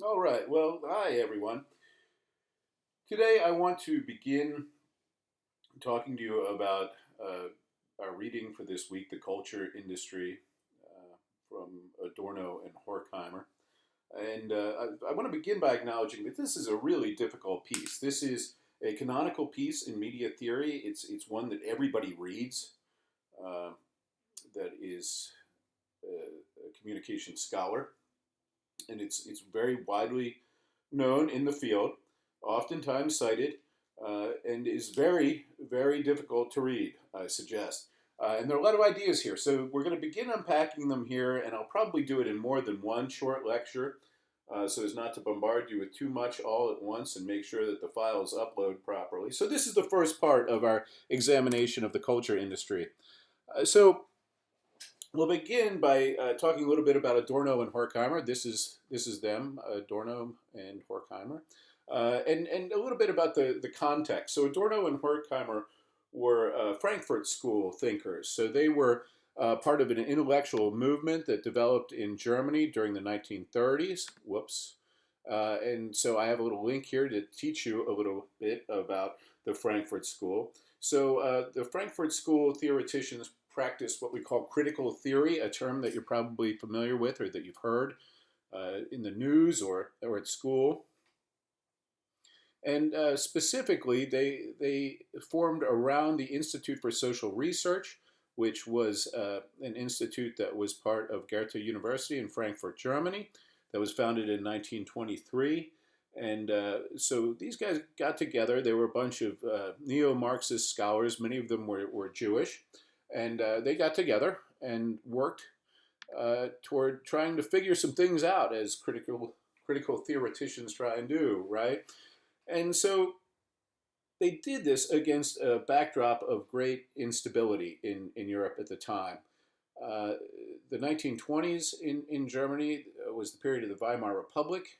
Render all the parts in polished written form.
All right. Well, hi, everyone. Today I want to begin talking to you about our reading for this week, The Culture Industry, from Adorno and Horkheimer. And I want to begin by acknowledging that this is a really difficult piece. This is a canonical piece in media theory. It's one that everybody reads, uh, that is a communication scholar, and it's very widely known in the field, oftentimes cited, and is very, very difficult to read, I suggest. And there are a lot of ideas here. So we're going to begin unpacking them here, and I'll probably do it in more than one short lecture so as not to bombard you with too much all at once and make sure that the files upload properly. So this is the first part of our examination of the culture industry. So we'll begin by talking a little bit about Adorno and Horkheimer. This is them, Adorno and Horkheimer, and a little bit about the context. So Adorno and Horkheimer were Frankfurt School thinkers. So they were part of an intellectual movement that developed in Germany during the 1930s. Whoops. And so I have a little link here to teach you a little bit about the Frankfurt School. So the Frankfurt School theoreticians practice what we call critical theory, a term that you're probably familiar with or that you've heard in the news or at school. And specifically, they formed around the Institute for Social Research, which was an institute that was part of Goethe University in Frankfurt, Germany, that was founded in 1923. And so these guys got together. They were a bunch of neo-Marxist scholars. Many of them were Jewish. And they got together and worked toward trying to figure some things out, as critical theoreticians try and do, right? And so they did this against a backdrop of great instability in Europe at the time. Uh, the 1920s in Germany was the period of the Weimar Republic,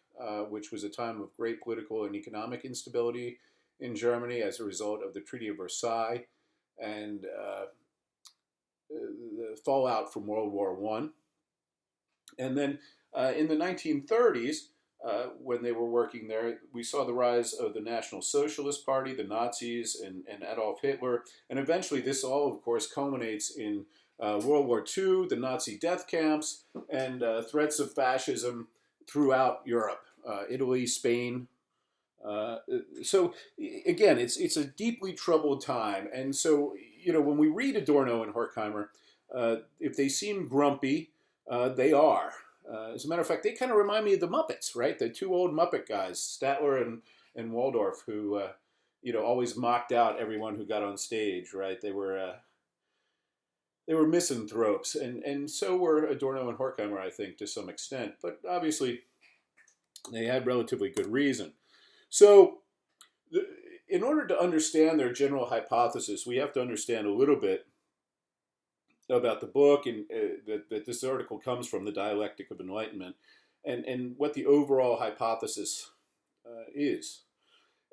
which was a time of great political and economic instability in Germany as a result of the Treaty of Versailles and the fallout from World War I. And then in the 1930s, when they were working there, we saw the rise of the National Socialist Party, the Nazis, and Adolf Hitler. And eventually, this all, of course, culminates in World War II, the Nazi death camps, and threats of fascism throughout Europe, Italy, Spain. So again, it's a deeply troubled time. And so, when we read Adorno and Horkheimer, if they seem grumpy, they are. As a matter of fact, they kind of remind me of the Muppets, right? The two old Muppet guys, Statler and Waldorf, who always mocked out everyone who got on stage, right? They were misanthropes, and so were Adorno and Horkheimer, I think, to some extent. But obviously, they had relatively good reason. So, in order to understand their general hypothesis, we have to understand a little bit about the book, and that this article comes from, The Dialectic of Enlightenment, and what the overall hypothesis is.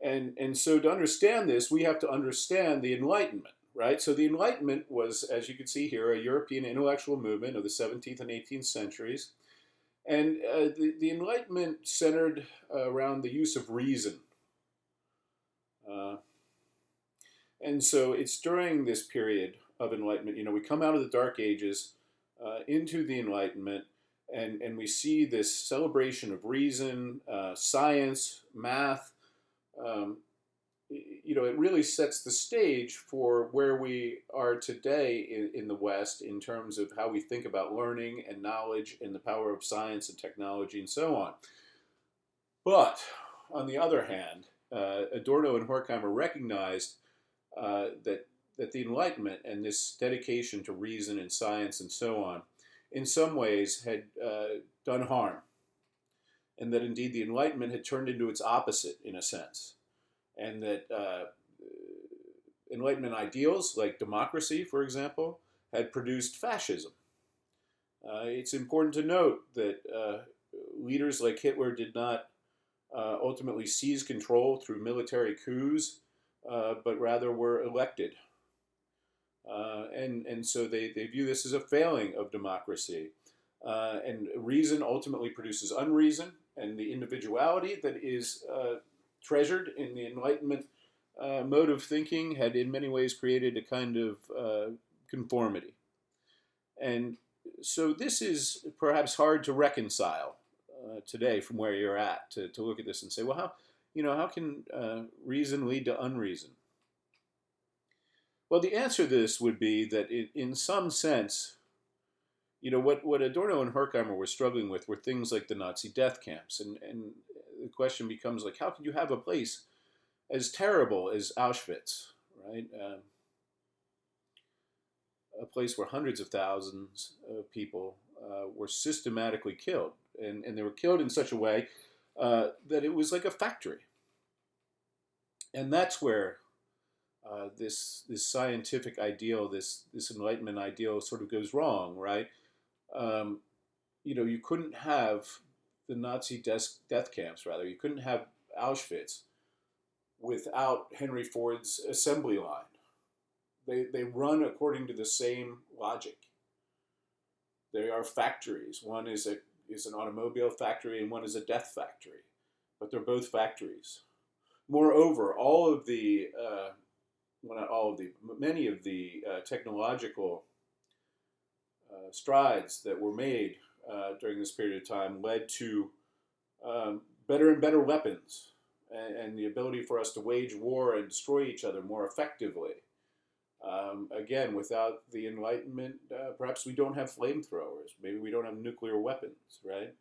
And so to understand this, we have to understand the Enlightenment, right? So the Enlightenment was, as you can see here, a European intellectual movement of the 17th and 18th centuries. And the Enlightenment centered around the use of reason. Uh, and so it's during this period of Enlightenment, we come out of the Dark Ages into the Enlightenment, and we see this celebration of reason, science, math. It really sets the stage for where we are today in the West in terms of how we think about learning and knowledge and the power of science and technology and so on. But on the other hand, Adorno and Horkheimer recognized that the Enlightenment and this dedication to reason and science and so on, in some ways, had done harm, and that indeed the Enlightenment had turned into its opposite in a sense, and that Enlightenment ideals like democracy, for example, had produced fascism. It's important to note that leaders like Hitler did not ultimately seize control through military coups, but rather were elected. And so they view this as a failing of democracy. And reason ultimately produces unreason, and the individuality that is treasured in the Enlightenment mode of thinking had in many ways created a kind of conformity. And so this is perhaps hard to reconcile today from where you're at to look at this and say, well, how can reason lead to unreason? Well, the answer to this would be that in some sense, what Adorno and Horkheimer were struggling with were things like the Nazi death camps. And the question becomes like, how can you have a place as terrible as Auschwitz, right? A place where hundreds of thousands of people were systematically killed. And they were killed in such a way that it was like a factory. And that's where this scientific ideal, this Enlightenment ideal sort of goes wrong, right? You couldn't have the Nazi death camps, rather. You couldn't have Auschwitz without Henry Ford's assembly line. They run according to the same logic. They are factories. One is an automobile factory and one is a death factory, but they're both factories. Moreover, many of the technological strides that were made during this period of time led to better and better weapons and the ability for us to wage war and destroy each other more effectively. Again, without the Enlightenment, perhaps we don't have flamethrowers. Maybe we don't have nuclear weapons, right?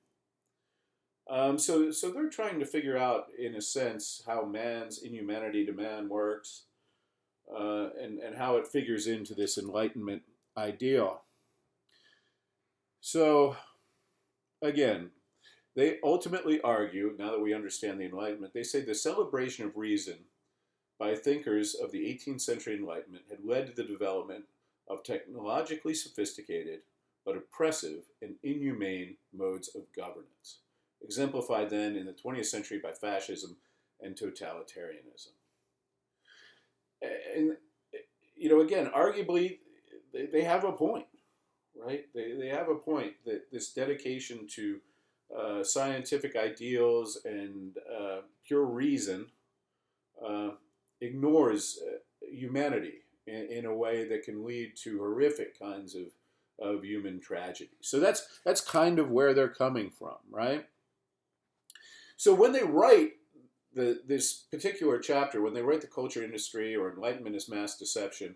So they're trying to figure out, in a sense, how man's inhumanity to man works, and how it figures into this Enlightenment ideal. So, again, they ultimately argue, now that we understand the Enlightenment, they say the celebration of reason by thinkers of the 18th century Enlightenment had led to the development of technologically sophisticated but oppressive and inhumane modes of governance, exemplified then in the 20th century by fascism and totalitarianism. And, again, arguably, they have a point, right? They have a point that this dedication to scientific ideals and pure reason ignores humanity in a way that can lead to horrific kinds of human tragedy. So that's kind of where they're coming from, right? So when they write this particular chapter, when they write the culture industry or Enlightenment as mass deception,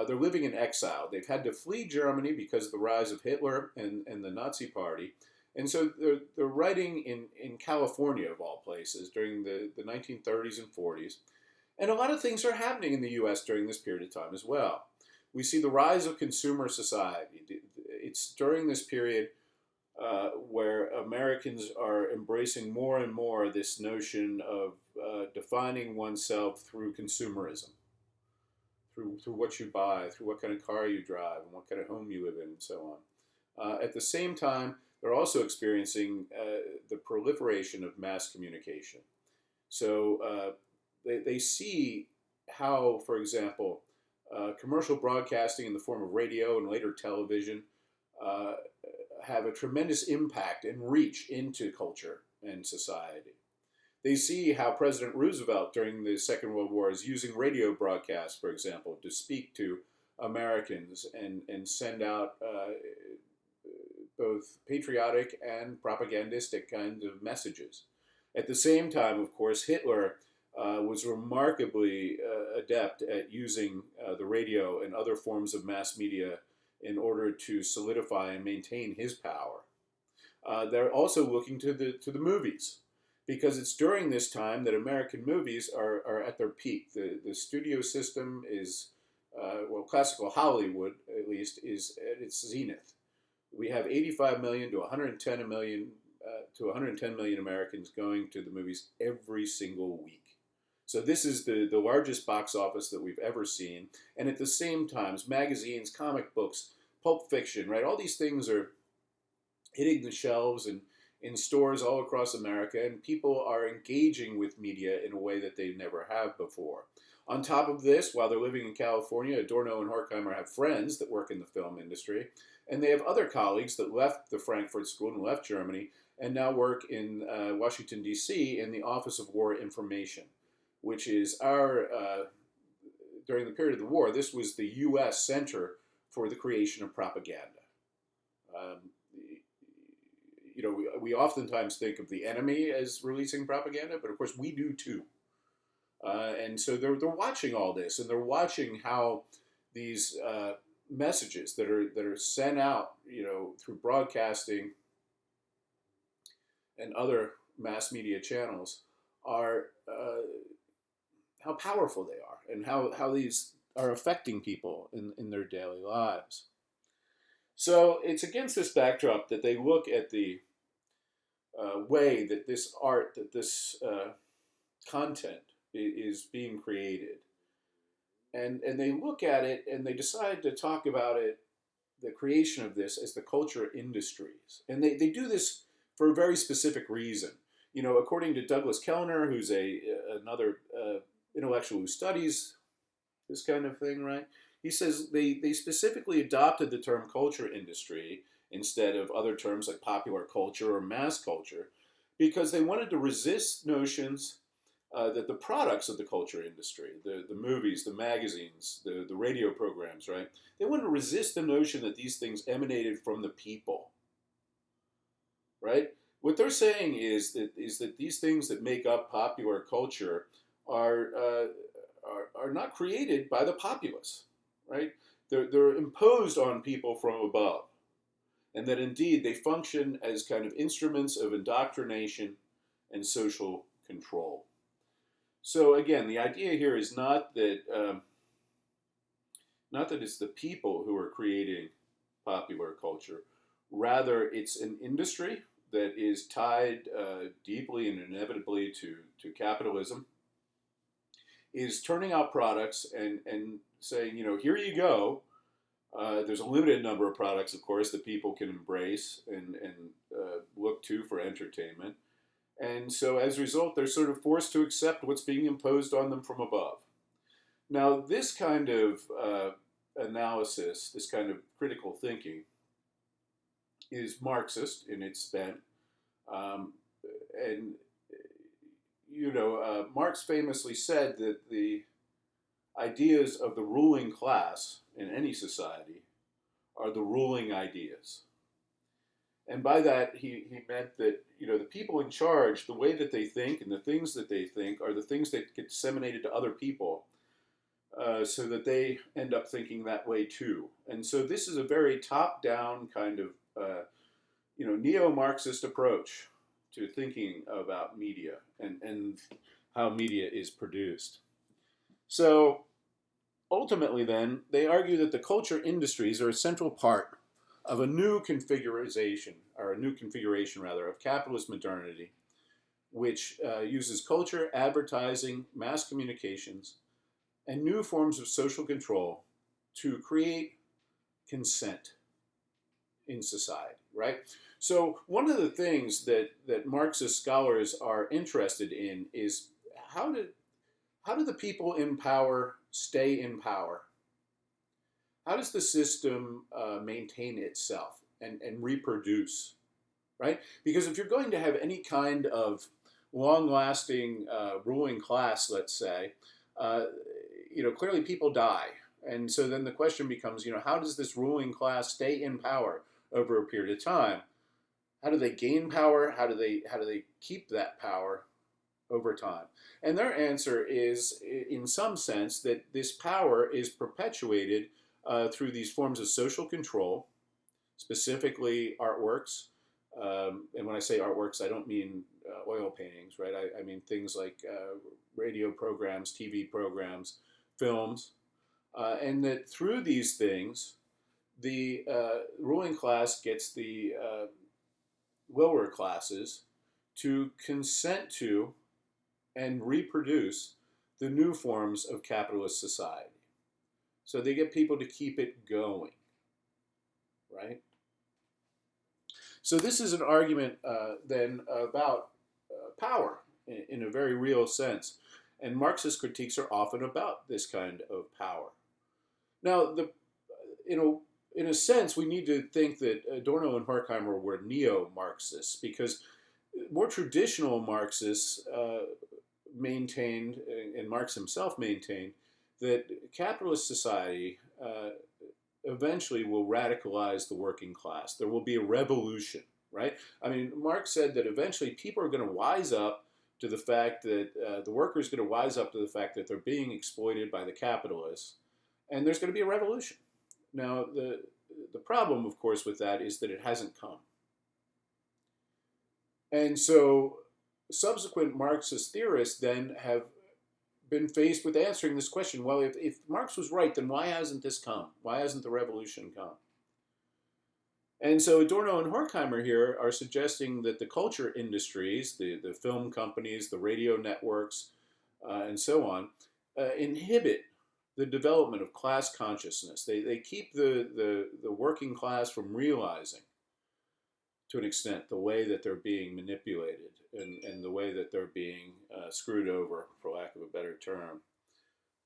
they're living in exile. They've had to flee Germany because of the rise of Hitler and the Nazi Party. And so they're writing in California, of all places, during the 1930s and 40s. And a lot of things are happening in the U.S. during this period of time as well. We see the rise of consumer society. It's during this period where Americans are embracing more and more this notion of defining oneself through consumerism, through what you buy, through what kind of car you drive, and what kind of home you live in, and so on. At the same time, they're also experiencing the proliferation of mass communication. So they see how, for example, commercial broadcasting in the form of radio and later television have a tremendous impact and reach into culture and society. They see how President Roosevelt during the Second World War is using radio broadcasts, for example, to speak to Americans and send out both patriotic and propagandistic kinds of messages. At the same time, of course, Hitler was remarkably adept at using the radio and other forms of mass media in order to solidify and maintain his power. They're also looking to the movies, because it's during this time that American movies are at their peak. The studio system is, classical Hollywood, at least, is at its zenith. We have 85 million to 110 million Americans going to the movies every single week. So this is the largest box office that we've ever seen. And at the same time, magazines, comic books, Pulp Fiction, right? All these things are hitting the shelves and in stores all across America, and people are engaging with media in a way that they never have before. On top of this, while they're living in California, Adorno and Horkheimer have friends that work in the film industry, and they have other colleagues that left the Frankfurt School and left Germany, and now work in Washington, D.C. in the Office of War Information, which is during the period of the war, this was the U.S. Center for the Creation of Propaganda. Um, we oftentimes think of the enemy as releasing propaganda, but of course we do too. And so they're watching all this, and they're watching how these messages that are sent out, through broadcasting and other mass media channels are how powerful they are, and how these are affecting people in their daily lives. So it's against this backdrop that they look at the way that this art, that this content is being created. And they look at it and they decide to talk about it, the creation of this, as the culture industries. And they do this for a very specific reason. According to Douglas Kellner, who's another intellectual who studies this kind of thing, right? He says they specifically adopted the term culture industry instead of other terms like popular culture or mass culture because they wanted to resist notions that the products of the culture industry, the movies, the magazines, the radio programs, right? They wanted to resist the notion that these things emanated from the people, right? What they're saying is that these things that make up popular culture are not created by the populace, right? They're imposed on people from above, and that indeed they function as kind of instruments of indoctrination and social control. So again, the idea here is not that it's the people who are creating popular culture. Rather, it's an industry that is tied deeply and inevitably to capitalism, is turning out products and saying, here you go. There's a limited number of products, of course, that people can embrace and look to for entertainment. And so as a result, they're sort of forced to accept what's being imposed on them from above. Now, this kind of analysis, this kind of critical thinking, is Marxist in its bent. Marx famously said that the ideas of the ruling class in any society are the ruling ideas. And by that, he meant that, the people in charge, the way that they think and the things that they think are the things that get disseminated to other people so that they end up thinking that way too. And so this is a very top-down kind of, neo-Marxist approach to thinking about media and how media is produced. So ultimately then, they argue that the culture industries are a central part of a new configuration of capitalist modernity, which uses culture, advertising, mass communications, and new forms of social control to create consent in society, right? So one of the things that Marxist scholars are interested in is how do the people in power stay in power? How does the system maintain itself and reproduce, right? Because if you're going to have any kind of long-lasting ruling class, let's say, clearly people die. And so then the question becomes, how does this ruling class stay in power over a period of time? How do they gain power? How do they keep that power over time? And their answer is, in some sense, that this power is perpetuated through these forms of social control, specifically artworks. And when I say artworks, I don't mean oil paintings, right? I mean things like radio programs, TV programs, films. And that through these things, the ruling class gets the lower classes to consent to and reproduce the new forms of capitalist society. So they get people to keep it going, right? So this is an argument then about power in a very real sense. And Marxist critiques are often about this kind of power. Now, in a sense, we need to think that Adorno and Horkheimer were neo-Marxists, because more traditional Marxists maintained, and Marx himself maintained, that capitalist society eventually will radicalize the working class. There will be a revolution, right? I mean, Marx said that eventually people are going to wise up to the fact that the workers are going to wise up to the fact that they're being exploited by the capitalists, and there's going to be a revolution. Now, the problem, of course, with that is that it hasn't come. And so subsequent Marxist theorists then have been faced with answering this question. Well, if Marx was right, then why hasn't this come? Why hasn't the revolution come? And so Adorno and Horkheimer here are suggesting that the culture industries, the film companies, the radio networks, and so on, inhibit the development of class consciousness. They keep the working class from realizing, to an extent, the way that they're being manipulated and the way that they're being screwed over, for lack of a better term.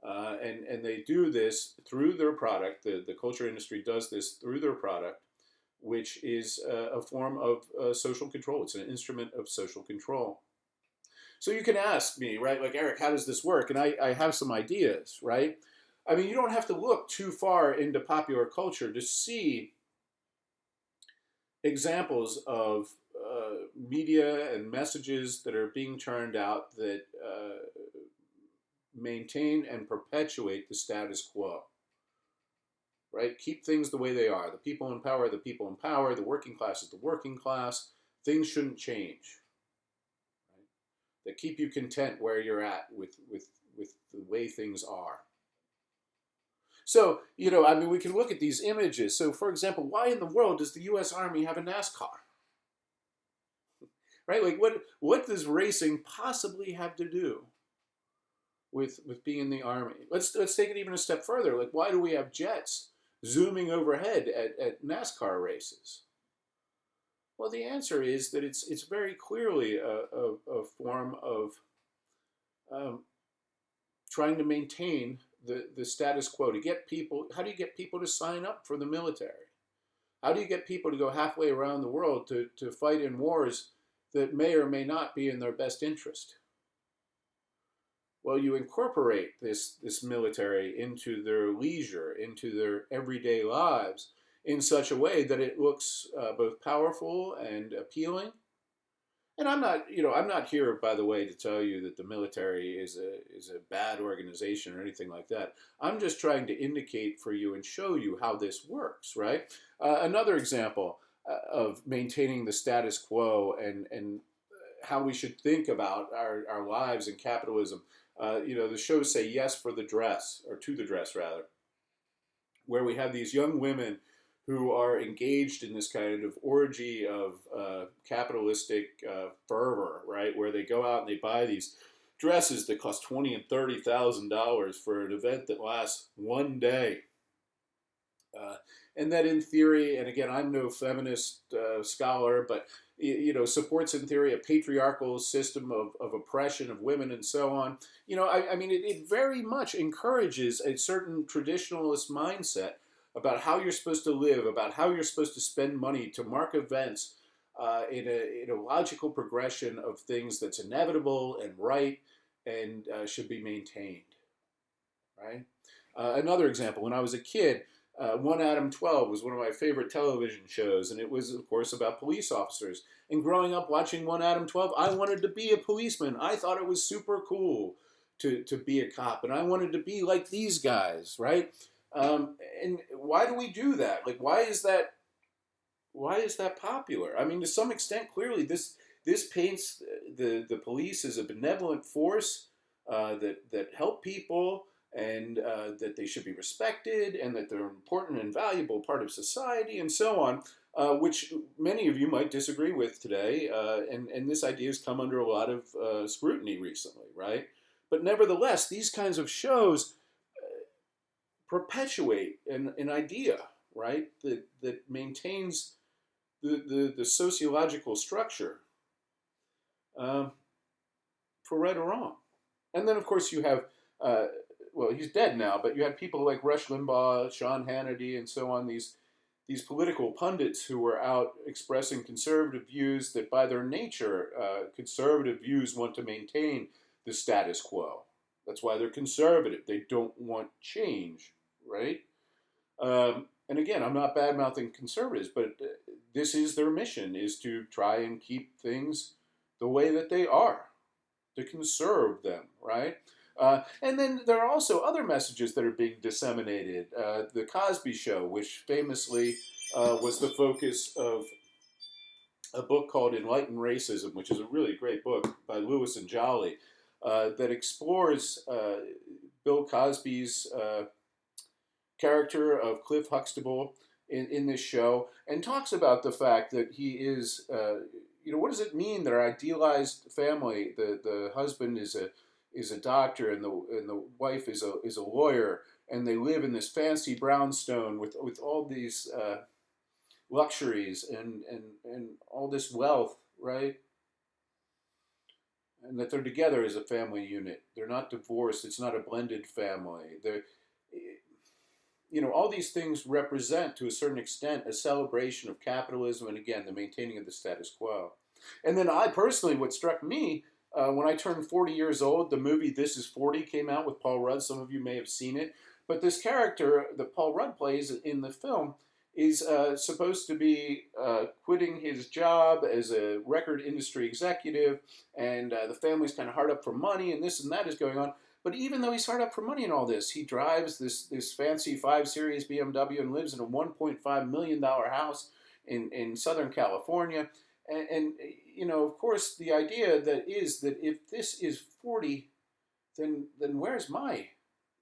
And they do this through their product. The culture industry does this through their product, which is a form of social control. It's an instrument of social control. So you can ask me, right, like, Eric, how does this work? And I have some ideas, right? I mean, you don't have to look too far into popular culture to see examples of media and messages that are being turned out that maintain and perpetuate the status quo. Right? Keep things the way they are. The people in power are the people in power. The working class is the working class. Things shouldn't change. Right? That keep you content where you're at with the way things are. So, I mean, we can look at these images. So, for example, why in the world does the U.S. Army have a NASCAR? Right? Like, what does racing possibly have to do with being in the Army? Let's take it even a step further. Like, why do we have jets zooming overhead at NASCAR races? Well, the answer is that it's very clearly a form of trying to maintain the status quo. To get people, how do you get people to sign up for the military? How do you get people to go halfway around the world to fight in wars that may or may not be in their best interest? Well, you incorporate this military into their leisure, into their everyday lives in such a way that it looks both powerful and appealing. And I'm not here, by the way, to tell you that the military is a bad organization or anything like that. I'm just trying to indicate for you and show you how this works, right? Another example of maintaining the status quo and how we should think about our lives in capitalism. The shows say yes for the dress, or to the dress rather, where we have these young women who are engaged in this kind of orgy of capitalistic fervor, right? Where they go out and they buy these dresses that cost $20,000 and $30,000 for an event that lasts one day. And that in theory, and again, I'm no feminist scholar, but supports in theory a patriarchal system of oppression of women and so on. I mean, it very much encourages a certain traditionalist mindset about how you're supposed to live, about how you're supposed to spend money to mark events in a logical progression of things that's inevitable and right and should be maintained, right? Another example, when I was a kid, One Adam 12 was one of my favorite television shows, and it was, of course, about police officers. And growing up watching One Adam 12, I wanted to be a policeman. I thought it was super cool to be a cop, and I wanted to be like these guys, right? And why do we do that? Like, why is that popular? I mean, to some extent, clearly, this paints the police as a benevolent force that help people, and that they should be respected, and that they're an important and valuable part of society, and so on, which many of you might disagree with today, and this idea has come under a lot of scrutiny recently, right? But nevertheless, these kinds of shows perpetuate an idea, right, that maintains the sociological structure, for right or wrong. And then, of course, you have, well, he's dead now, but you had people like Rush Limbaugh, Sean Hannity, and so on, these these political pundits who were out expressing conservative views that by their nature, conservative views want to maintain the status quo. That's why they're conservative. They don't want change, right? And again, I'm not bad mouthing conservatives, but this is their mission, is to try and keep things the way that they are, to conserve them, right? And then there are also other messages that are being disseminated. The Cosby Show, which famously was the focus of a book called Enlightened Racism, which is a really great book by Lewis and Jolly, that explores Bill Cosby's character of Cliff Huxtable in this show, and talks about the fact that he is, what does it mean that our idealized family, the husband is a doctor and the wife is a lawyer, and they live in this fancy brownstone with all these luxuries and all this wealth, right? And that they're together as a family unit. They're not divorced. It's not a blended family. All these things represent, to a certain extent, a celebration of capitalism and, again, the maintaining of the status quo. And then what struck me, when I turned 40 years old, the movie This Is 40 came out with Paul Rudd. Some of you may have seen it. But this character that Paul Rudd plays in the film is supposed to be quitting his job as a record industry executive, and the family's kind of hard up for money, and this and that is going on. But even though he's hard up for money and all this, he drives this fancy 5 Series BMW and lives in a $1.5 million house in Southern California. And of course, the idea that if this is 40, then where's my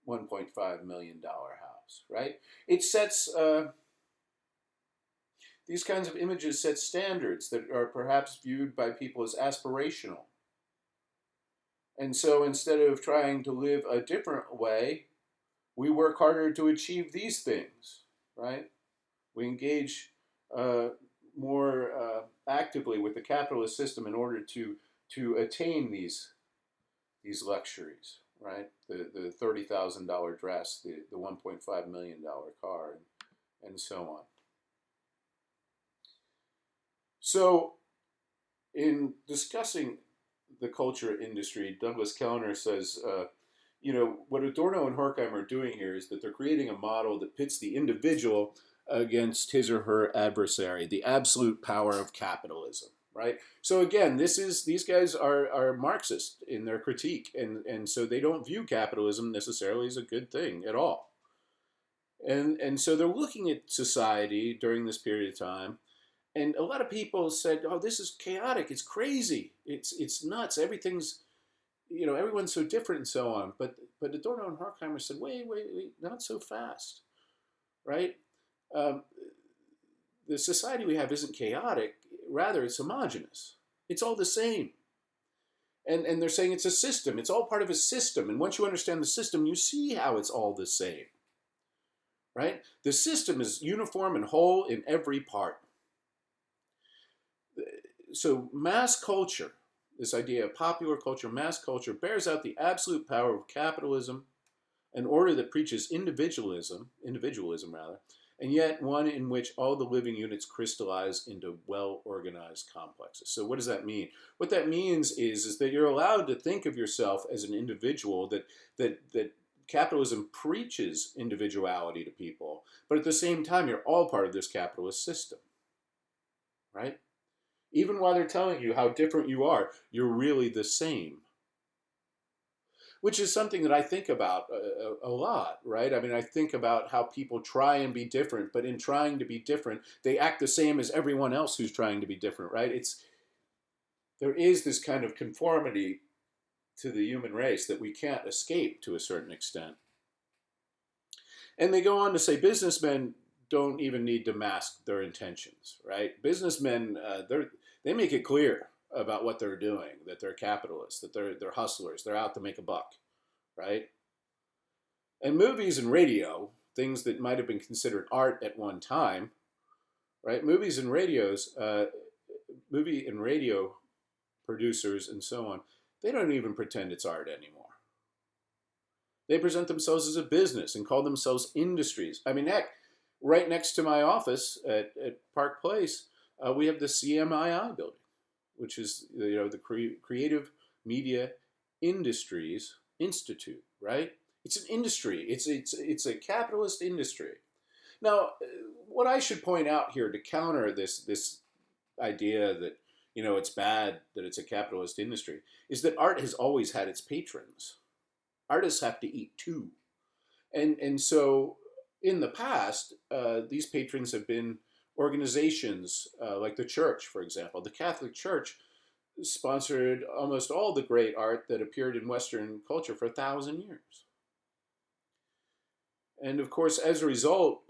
$1.5 million house, right? It sets... these kinds of images set standards that are perhaps viewed by people as aspirational. And so instead of trying to live a different way, we work harder to achieve these things, right? We engage more actively with the capitalist system in order to attain these luxuries, right? The $30,000 dress, the $1.5 million car, and so on. So, in discussing the culture industry, Douglas Kellner says, what Adorno and Horkheimer are doing here is that they're creating a model that pits the individual against his or her adversary, the absolute power of capitalism, right? So again, these guys are Marxist in their critique, and so they don't view capitalism necessarily as a good thing at all. And so they're looking at society during this period of time. And a lot of people said, "Oh, this is chaotic. It's crazy. It's nuts. Everything's, everyone's so different and so on." But Adorno and Horkheimer said, "Wait, not so fast, right? The society we have isn't chaotic. Rather, it's homogenous. It's all the same." And they're saying it's a system. It's all part of a system. And once you understand the system, you see how it's all the same, right? The system is uniform and whole in every part. So mass culture, this idea of popular culture, mass culture, bears out the absolute power of capitalism, an order that preaches individualism rather, and yet one in which all the living units crystallize into well-organized complexes. So what does that mean? What that means is that you're allowed to think of yourself as an individual, that capitalism preaches individuality to people, but at the same time, you're all part of this capitalist system, right? Even while they're telling you how different you are, you're really the same. Which is something that I think about a lot, right? I mean, I think about how people try and be different, but in trying to be different, they act the same as everyone else who's trying to be different, right? There is this kind of conformity to the human race that we can't escape to a certain extent. And they go on to say businessmen don't even need to mask their intentions, right? Businessmen, they make it clear about what they're doing, that they're capitalists, that they're hustlers, they're out to make a buck, right? And movies and radio, things that might have been considered art at one time, right? Movie and radio producers and so on, they don't even pretend it's art anymore. They present themselves as a business and call themselves industries. I mean, heck, Right next to my office at Park Place, we have the CMII building, which is the Creative Media Industries Institute, right? It's an industry. It's a capitalist industry. Now, what I should point out here to counter this idea that it's bad that it's a capitalist industry is that art has always had its patrons. Artists have to eat too, and so in the past, these patrons have been organizations like the church, for example. The Catholic Church sponsored almost all the great art that appeared in Western culture for 1,000 years. And of course, as a result,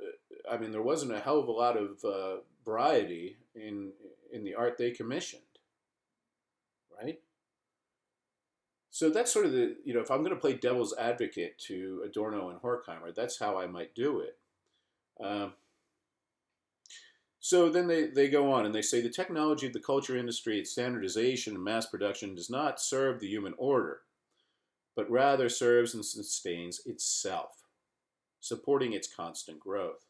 there wasn't a hell of a lot of variety in the art they commissioned, right? So that's sort of if I'm going to play devil's advocate to Adorno and Horkheimer, that's how I might do it. So then they go on and they say the technology of the culture industry, its standardization and mass production does not serve the human order, but rather serves and sustains itself, supporting its constant growth.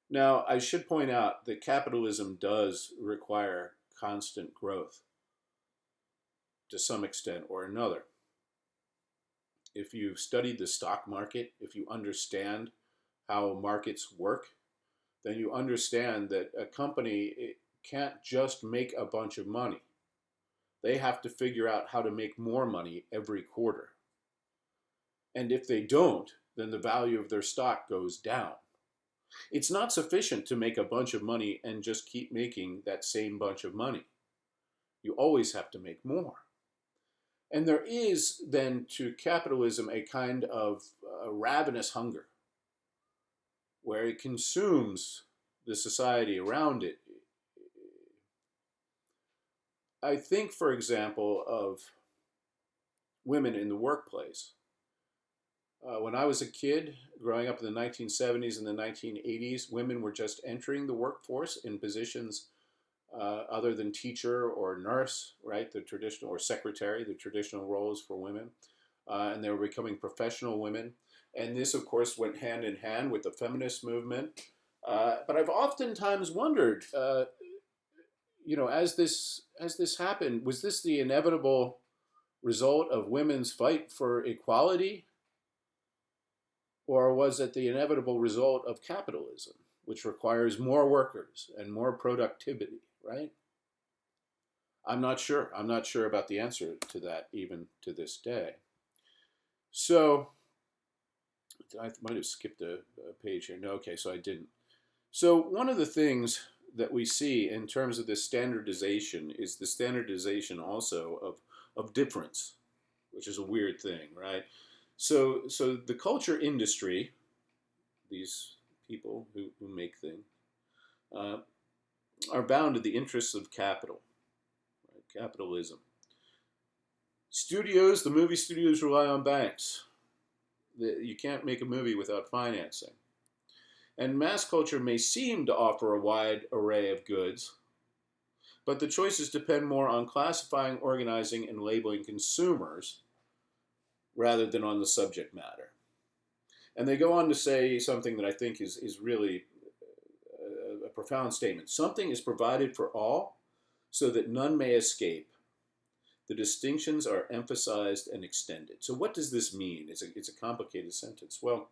Now, I should point out that capitalism does require constant growth to some extent or another. If you've studied the stock market, if you understand how markets work, then you understand that a company can't just make a bunch of money. They have to figure out how to make more money every quarter. And if they don't, then the value of their stock goes down. It's not sufficient to make a bunch of money and just keep making that same bunch of money. You always have to make more. And there is then to capitalism a kind of ravenous hunger where it consumes the society around it. I think, for example, of women in the workplace. When I was a kid, growing up in the 1970s and the 1980s, women were just entering the workforce in positions other than teacher or nurse, right? The traditional, or secretary, the traditional roles for women. And they were becoming professional women. And this, of course, went hand in hand with the feminist movement. But I've oftentimes wondered, as this happened, was this the inevitable result of women's fight for equality? Or was it the inevitable result of capitalism, which requires more workers and more productivity, right? I'm not sure. I'm not sure about the answer to that even to this day. So I might have skipped a page here. No, okay, so I didn't. So one of the things that we see in terms of this standardization is the standardization also of difference, which is a weird thing, right? So the culture industry, these people who make things, are bound to the interests of capital, right? Capitalism. Studios, the movie studios rely on banks. You can't make a movie without financing. And mass culture may seem to offer a wide array of goods, but the choices depend more on classifying, organizing, and labeling consumers rather than on the subject matter. And they go on to say something that I think is really a profound statement. Something is provided for all so that none may escape. The distinctions are emphasized and extended. So what does this mean? It's a complicated sentence. Well,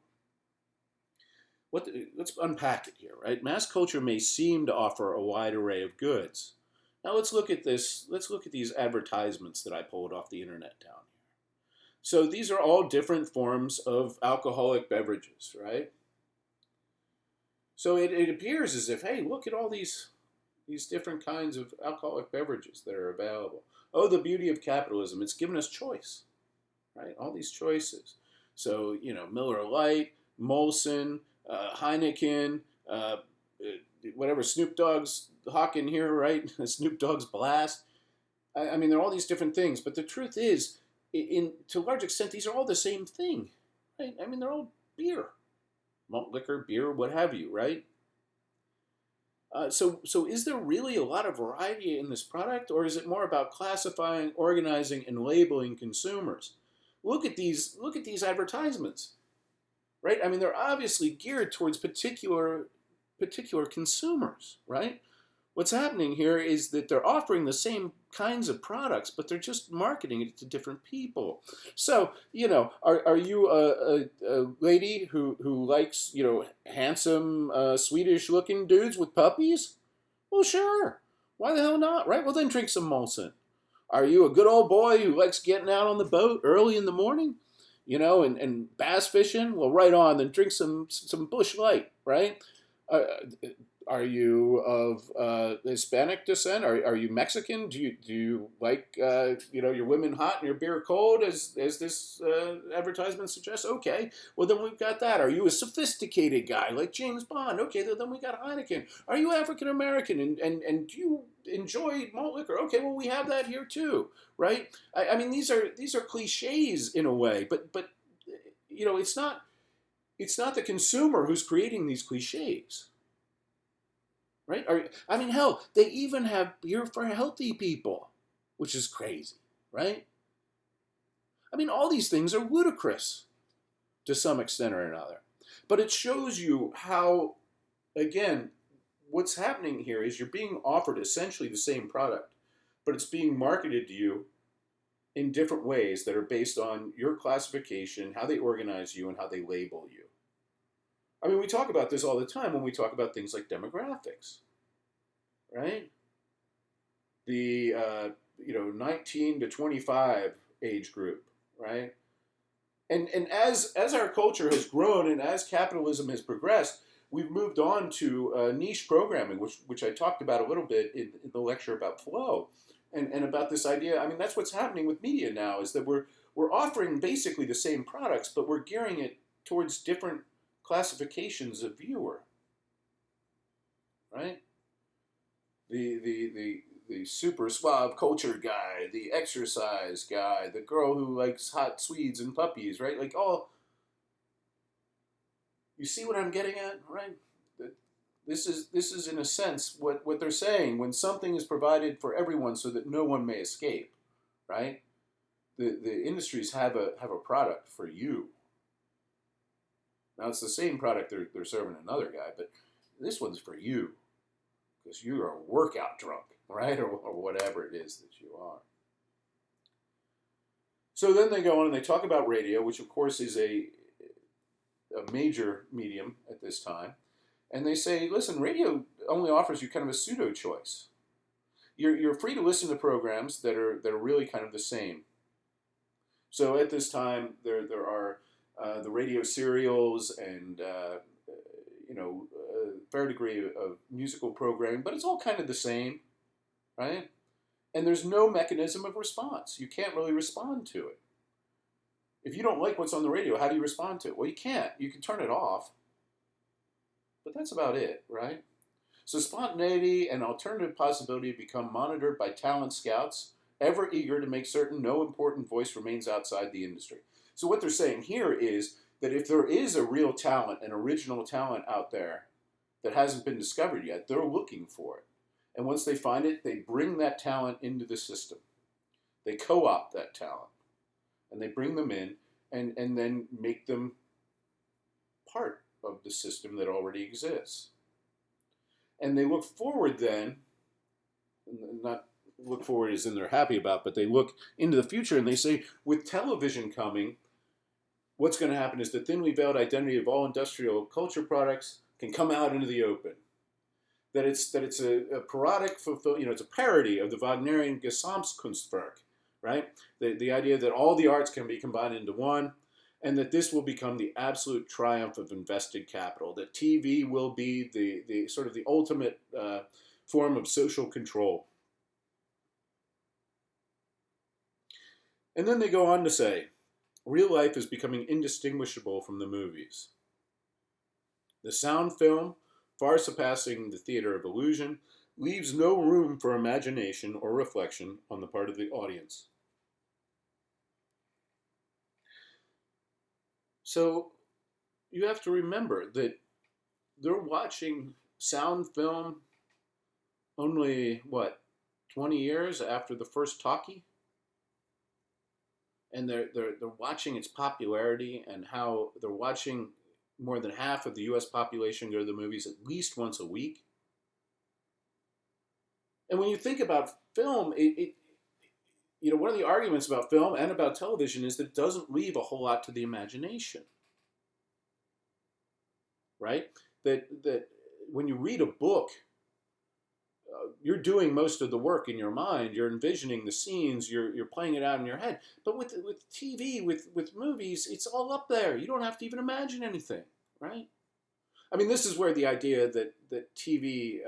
let's unpack it here, right? Mass culture may seem to offer a wide array of goods. Now let's look at this. Let's look at these advertisements that I pulled off the internet down here. So these are all different forms of alcoholic beverages, right? So it appears as if, hey, look at all these different kinds of alcoholic beverages that are available. Oh, the beauty of capitalism. It's given us choice, right? All these choices. So, Miller Lite, Molson, Heineken, whatever Snoop Dogg's hawking here, right? Snoop Dogg's Blast. I mean, there are all these different things. But the truth is, to a large extent, these are all the same thing, right? I mean, they're all beer. Malt liquor, beer, what have you, right? So is there really a lot of variety in this product, or is it more about classifying, organizing, and labeling consumers? Look at these advertisements. right? I mean, they're obviously geared towards particular consumers, right? What's happening here is that they're offering the same kinds of products, but they're just marketing it to different people. So, are you a lady who likes, handsome Swedish looking dudes with puppies? Well, sure. Why the hell not, right? Well, then drink some Molson. Are you a good old boy who likes getting out on the boat early in the morning, and bass fishing? Well, right on. Then drink some Bush Light, right? Uh, are you of Hispanic descent? Are you Mexican? Do you like your women hot and your beer cold, as this advertisement suggests? Okay, well then we've got that. Are you a sophisticated guy like James Bond? Okay, then we got Heineken. Are you African American and do you enjoy malt liquor? Okay, well we have that here too, right? I mean these are cliches in a way, but it's not the consumer who's creating these cliches, right? I mean, hell, they even have beer for healthy people, which is crazy, right? I mean, all these things are ludicrous to some extent or another. But it shows you how, again, what's happening here is you're being offered essentially the same product, but it's being marketed to you in different ways that are based on your classification, how they organize you, and how they label you. I mean, we talk about this all the time when we talk about things like demographics, right? The 19 to 25 age group, right? And as our culture has grown and as capitalism has progressed, we've moved on to niche programming, which I talked about a little bit in the lecture about flow, and about this idea. I mean, that's what's happening with media now, is that we're offering basically the same products, but we're gearing it towards different classifications of viewer, right? The super suave culture guy, the exercise guy, the girl who likes hot Swedes and puppies, right? Like all, you see what I'm getting at, right? This is in a sense what they're saying when something is provided for everyone so that no one may escape, right? The industries have a product for you. Now it's the same product they're serving another guy, but this one's for you because you are a workout drunk, right? Or whatever it is that you are. So then they go on and they talk about radio, which of course is a major medium at this time. And they say, listen, radio only offers you kind of a pseudo choice. You're free to listen to programs that are really kind of the same. So at this time, there are the radio serials and a fair degree of musical programming, but it's all kind of the same, right? And there's no mechanism of response. You can't really respond to it. If you don't like what's on the radio, how do you respond to it? Well, you can't. You can turn it off, but that's about it, right? So spontaneity and alternative possibility become monitored by talent scouts, ever eager to make certain no important voice remains outside the industry. So what they're saying here is that if there is a real talent, an original talent out there that hasn't been discovered yet, they're looking for it. And once they find it, they bring that talent into the system. They co-opt that talent. And they bring them in and then make them part of the system that already exists. And they look forward then, not look forward as in they're happy about, but they look into the future and they say, with television coming, what's going to happen is the thinly veiled identity of all industrial culture products can come out into the open. That it's a parodic, it's a parody of the Wagnerian Gesamtkunstwerk, right? The idea that all the arts can be combined into one, and that this will become the absolute triumph of invested capital. That TV will be the sort of the ultimate form of social control. And then they go on to say, real life is becoming indistinguishable from the movies. The sound film, far surpassing the theater of illusion, leaves no room for imagination or reflection on the part of the audience. So you have to remember that they're watching sound film only, 20 years after the first talkie? And they're watching its popularity and how they're watching more than half of the U.S. population go to the movies at least once a week. And when you think about film, one of the arguments about film and about television is that it doesn't leave a whole lot to the imagination, right? That when you read a book, you're doing most of the work in your mind. You're envisioning the scenes. You're playing it out in your head. But with TV, with movies, it's all up there. You don't have to even imagine anything, right? I mean, this is where the idea that TV,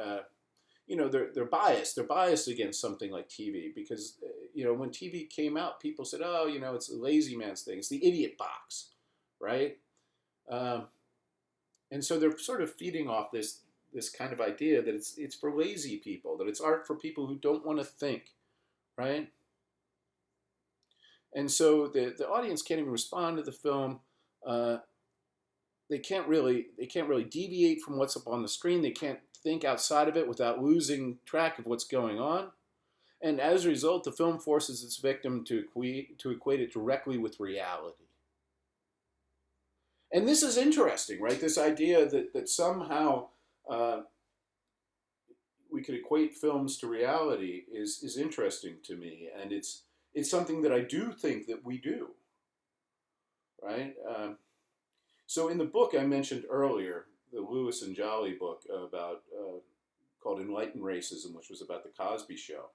they're biased. They're biased against something like TV because when TV came out, people said, oh, it's a lazy man's thing. It's the idiot box, right? And so they're sort of feeding off this kind of idea that it's for lazy people, that it's art for people who don't want to think, right? And so the audience can't even respond to the film. They can't really deviate from what's up on the screen. They can't think outside of it without losing track of what's going on. And as a result, the film forces its victim to equate it directly with reality. And this is interesting, right? This idea that somehow we could equate films to reality is interesting to me, and it's something that I do think that we do, right? So in the book I mentioned earlier, the Lewis and Jolley book about called Enlightened Racism, which was about the Cosby Show,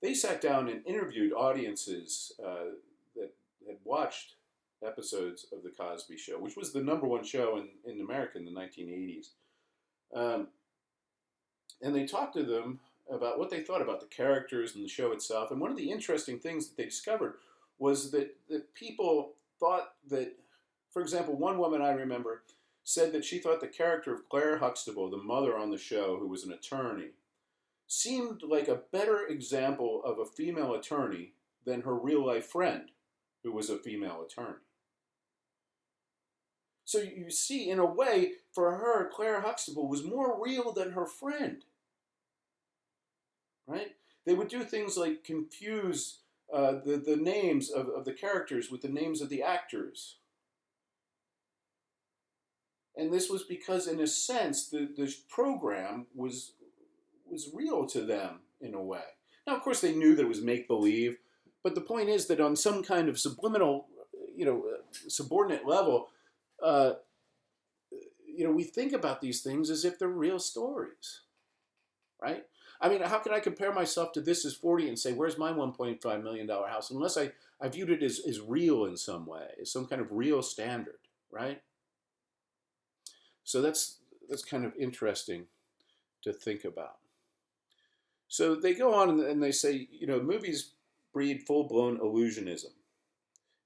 they sat down and interviewed audiences that had watched episodes of the Cosby Show, which was the #1 show in America in the 1980s. And they talked to them about what they thought about the characters and the show itself. And one of the interesting things that they discovered was that people thought that, for example, one woman I remember said that she thought the character of Claire Huxtable, the mother on the show, who was an attorney, seemed like a better example of a female attorney than her real-life friend, who was a female attorney. So you see, in a way, for her, Claire Huxtable was more real than her friend, right? They would do things like confuse the names of the characters with the names of the actors. And this was because, in a sense, the program was real to them in a way. Now, of course, they knew that it was make-believe, but the point is that on some kind of subliminal, subordinate level, we think about these things as if they're real stories, right? I mean, how can I compare myself to This Is 40 and say, where's my $1.5 million house? Unless I viewed it as real in some way, as some kind of real standard, right? So that's kind of interesting to think about. So they go on and they say, movies breed full-blown illusionism.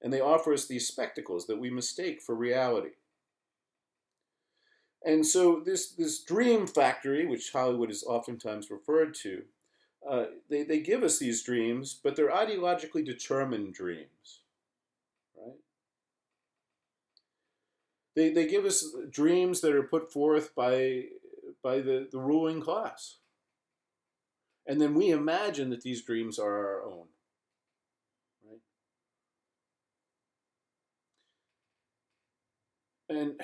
And they offer us these spectacles that we mistake for reality. And so this dream factory, which Hollywood is oftentimes referred to, they give us these dreams, but they're ideologically determined dreams, right? They give us dreams that are put forth by the ruling class. And then we imagine that these dreams are our own, right? And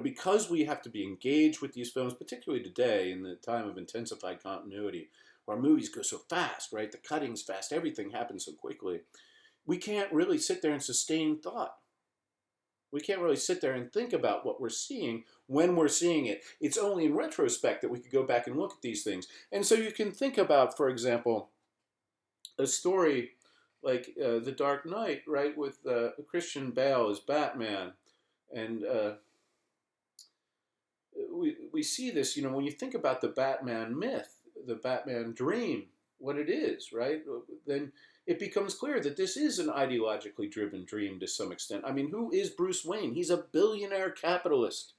because we have to be engaged with these films, particularly today in the time of intensified continuity, where movies go so fast, right? The cutting's fast, everything happens so quickly. We can't really sit there and sustain thought. We can't really sit there and think about what we're seeing when we're seeing it. It's only in retrospect that we could go back and look at these things. And so you can think about, for example, a story like The Dark Knight, right, with Christian Bale as Batman. And we see this, when you think about the Batman myth, the Batman dream, what it is, right? Then it becomes clear that this is an ideologically driven dream to some extent. I mean, who is Bruce Wayne? He's a billionaire capitalist,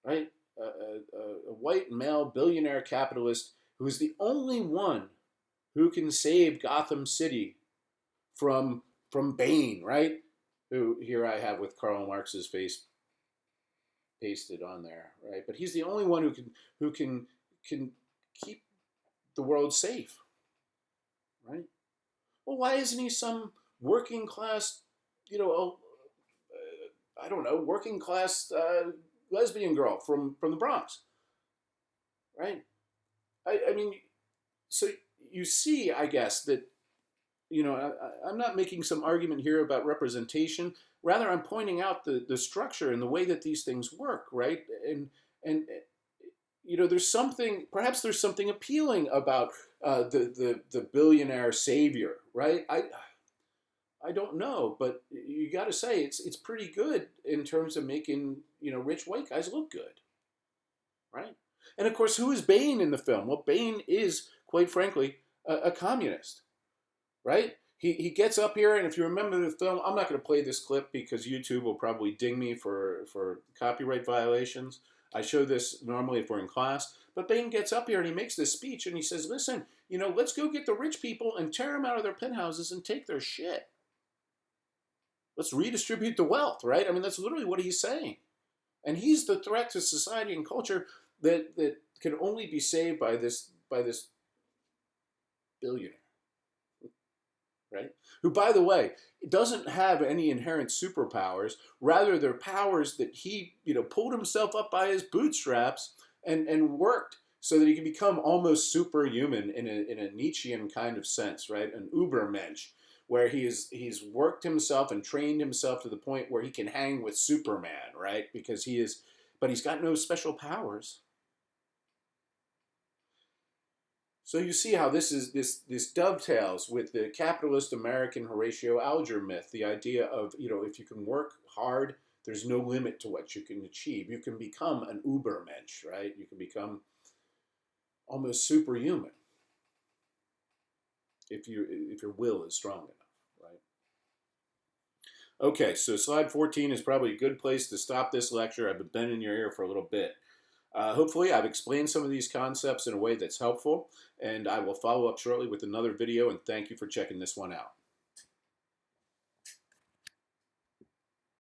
right? A white male billionaire capitalist who is the only one who can save Gotham City from Bane, right? Who here I have with Karl Marx's face pasted on there, right? But he's the only one who can keep the world safe, right? Well, why isn't he some working class, I don't know, working class lesbian girl from the Bronx, right? I mean, so you see, I guess, that, I'm not making some argument here about representation. Rather, I'm pointing out the structure and the way that these things work, right? And perhaps there's something appealing about the billionaire savior, right? I don't know, but you got to say it's pretty good in terms of making rich white guys look good, right? And of course, who is Bane in the film? Well, Bane is, quite frankly, a communist, right? He gets up here, and if you remember the film, I'm not going to play this clip because YouTube will probably ding me for copyright violations. I show this normally if we're in class, but Bane gets up here and he makes this speech and he says, "Listen, let's go get the rich people and tear them out of their penthouses and take their shit. Let's redistribute the wealth," right? I mean, that's literally what he's saying. And he's the threat to society and culture that can only be saved by this billionaire, right? Who, by the way, doesn't have any inherent superpowers. Rather, they're powers that he, pulled himself up by his bootstraps and worked so that he can become almost superhuman in a Nietzschean kind of sense, right? An Ubermensch, where he's worked himself and trained himself to the point where he can hang with Superman, right? But he's got no special powers. So you see how this dovetails with the capitalist American Horatio Alger myth, the idea of, if you can work hard, there's no limit to what you can achieve. You can become an Ubermensch, right? You can become almost superhuman if your will is strong enough, right? Okay, so slide 14 is probably a good place to stop this lecture. I've been bending your ear for a little bit. Hopefully, I've explained some of these concepts in a way that's helpful, and I will follow up shortly with another video, and thank you for checking this one out.